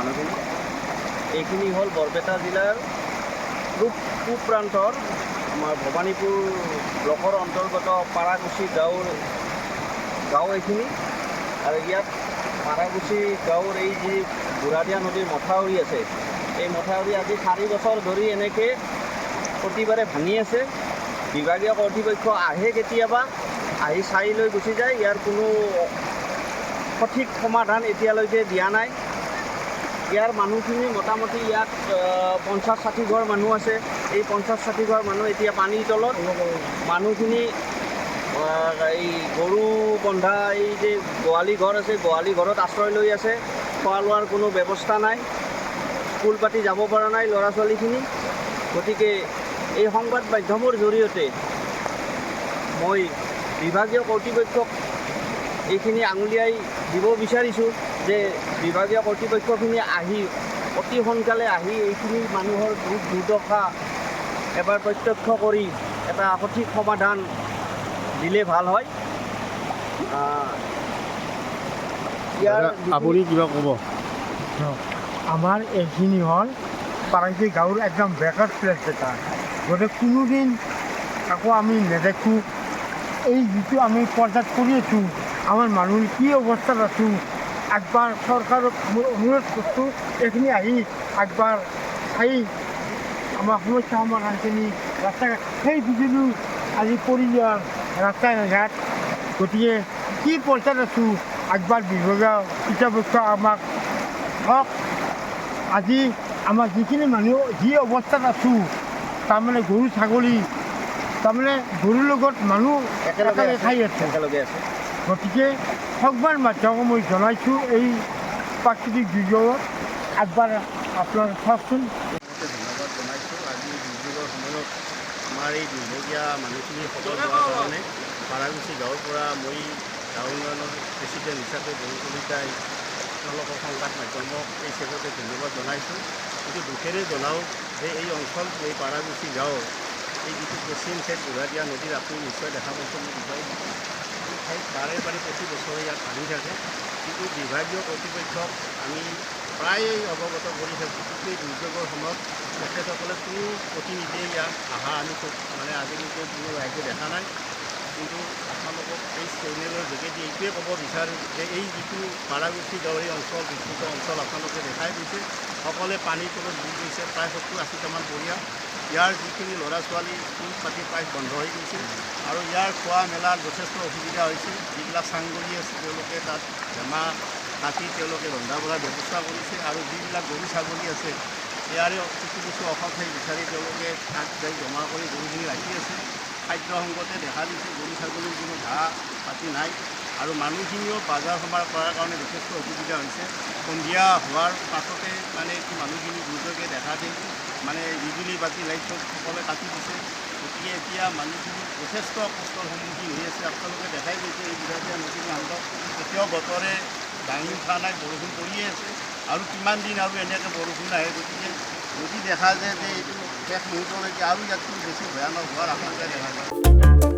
মানুহখিনি। এইখিনি হ'ল বৰপেটা জিলাৰ পূব প্ৰান্তৰ আমাৰ ভবানীপুৰ ব্লকৰ অন্তৰ্গত পাৰাগুচি গাঁও এইখিনি। আৰু ইয়াত পাৰাগুচি গাঁৱৰ এই যি বুঢ়াদিয়া নদীৰ মথাউৰি আছে, এই মথাউৰি আজি 4 বছৰ ধৰি এনেকৈ প্ৰতিবাৰে ভাঙি আছে। বিভাগীয় কৰ্তৃপক্ষ আহে কেতিয়াবা, আহি চাই লৈ গুচি যায়। ইয়াৰ কোনো সঠিক সমাধান এতিয়ালৈকে দিয়া নাই। ইয়াৰ মানুহখিনি মোটামুটি ইয়াত 50-60 ঘৰ মানুহ আছে। এই 50-60 ঘৰ মানুহ এতিয়া পানীৰ তলত। মানুহখিনি এই গৰু বন্ধা এই যে গোহালি ঘৰ আছে, গোহালি ঘৰত আশ্ৰয় লৈ আছে। খোৱা লোৱাৰ কোনো ব্যৱস্থা নাই, স্কুল পাতি যাব পৰা নাই ল'ৰা ছোৱালীখিনি। গতিকে এই সংবাদ মাধ্যমৰ জৰিয়তে মই বিভাগীয় কৰ্তৃপক্ষক এইখিনি আঙুলিয়াই দিব বিচাৰিছোঁ যে বিভাগীয় কৰ্তৃপক্ষখিনি আহি অতি সোনকালে আহি এইখিনি মানুহৰ দুৰ্দশা এবাৰ প্ৰত্যক্ষ কৰি এটা সঠিক সমাধান দিলে ভাল হয়। আপুনি কিবা ক'ব? আমাৰ এইখিনি হ'ল পাৰাগুচি গাঁৱৰ একদম বেকাৰ প্লেচ এটা। গতিকে কোনোদিন আকৌ আমি নেদেখোঁ। এই যিটো আমি পৰ্যায়ত কৰি আছোঁ, আমাৰ মানুহৰ কি অৱস্থাত আছোঁ, একবাৰ চৰকাৰক মই অনুৰোধ কৰিছোঁ এইখিনি আহি একবাৰ চাই আমাৰ সমস্যা সমাধানখিনি ৰাস্তা ঘাট সেই বুজিলোঁ আজি পৰি যোৱা ৰাস্তা ঘাট। গতিকে কি পৰ্যায়ত আছোঁ একবাৰ বিভাগীয় কৰ্তৃপক্ষ আমাক হওক। আজি আমাৰ যিখিনি মানুহ যি অৱস্থাত আছোঁ, তাৰমানে গৰু ছাগলী, তাৰমানে গৰুৰ লগত মানুহ একেলগে খাই আছে। গতিকে সংবাদ মাধ্যমক মই জনাইছোঁ এই প্ৰাকৃতিক দুৰ্যোগত একবাৰ আপোনালোকে চাওকচোন। ধন্যবাদ জনাইছোঁ। আজি দুৰ্যোগৰ সময়ত আমাৰ এই দুৰ্ভগীয়া মানুহখিনি সবল হোৱাৰ কাৰণে পাৰাগুচি গাঁৱৰ পৰা মই গাঁও উন্নয়নৰ প্ৰেচিডেণ্ট হিচাপে বহু কলিতাই তেওঁলোকৰ সংবাদ মাধ্যমক এই চেগতে ধন্যবাদ জনাইছোঁ। কিন্তু দুখেৰে জনাওঁ যে এই অঞ্চলটো এই পাৰাগুচি গাঁৱৰ এই যিটো পশ্চিম ঠাইত বুঢ়াদিয়া নদীৰ আপুনি নিশ্চয় দেখা পাইছে মোৰ বিষয়ে। এই ঠাইত বাৰে বাৰে প্ৰতি বছৰে ইয়াত ভাঙি থাকে। কিন্তু বিভাগীয় কৰ্তৃপক্ষক আমি প্ৰায়ে অৱগত কৰি থাকোঁ। কিন্তু এই দুৰ্যোগৰ সময়ত তেখেতসকলে কোনো প্ৰতিনিধিয়ে ইয়াত অহা আমি মানে আজিলৈকে কোনো ৰাইজে দেখা নাই। কিন্তু আপোনালোকক এই চেনেলৰ যোগেদি এইটোৱে ক'ব বিচাৰোঁ যে এই যিটো পাৰাগুচি গাঁৱৰ এই অঞ্চল, বিস্তৃত অঞ্চল আপোনালোকে দেখাই গৈছে, সকলোৱে পানীৰ তলত ডুব গৈছে। প্ৰায় 70-80টামান পৰিয়াল। ইয়াৰ যিখিনি ল'ৰা ছোৱালী স্কুল পাতি প্ৰায় বন্ধ হৈ গৈছে আৰু ইয়াৰ খোৱা মেলাৰ যথেষ্ট অসুবিধা হৈছে। যিবিলাক চাংগলী আছে তেওঁলোকে তাত বেমাৰ কাটি তেওঁলোকে ৰন্ধা বঢ়াৰ ব্যৱস্থা কৰিছে আৰু যিবিলাক গৰু ছাগলী আছে ইয়াৰে কিছু অসহায় বিচাৰি তেওঁলোকে তাত যাই জমা কৰি গৰুখিনি ৰাখি আছে। খাদ্য সংকটে দেখা দিছে, গৰু ছাগলীৰ কোনো ঘাঁহ পাতি নাই আৰু মানুহখিনিও বজাৰ সমাৰ কৰাৰ কাৰণে যথেষ্ট অসুবিধা হৈছে। সন্ধিয়া হোৱাৰ পাছতে মানে মানুহখিনি দুৰ্যোগে দেখা দিয়ে মানে বিজুলী বাতি লাইট চব সকলোৱে কাটি দিছে। গতিকে এতিয়া মানুহখিনি যথেষ্ট কষ্টৰ সন্মুখীন হৈ আছে। আপোনালোকে দেখাই গৈছে এই বুঢ়াদিয়া নদীৰ মাজত এতিয়াও বতৰে দাঙি উঠা নাই, বৰষুণ পৰিয়ে আছে আৰু কিমান দিন আৰু এনেকৈ বৰষুণ আহে। গতিকে যদি দেখা যায় যে এইটো শেষ মুহূৰ্তলৈকে আৰু ইয়াতকৈ বেছি ভয়ানক হোৱাৰ আশংকা দেখা যায়।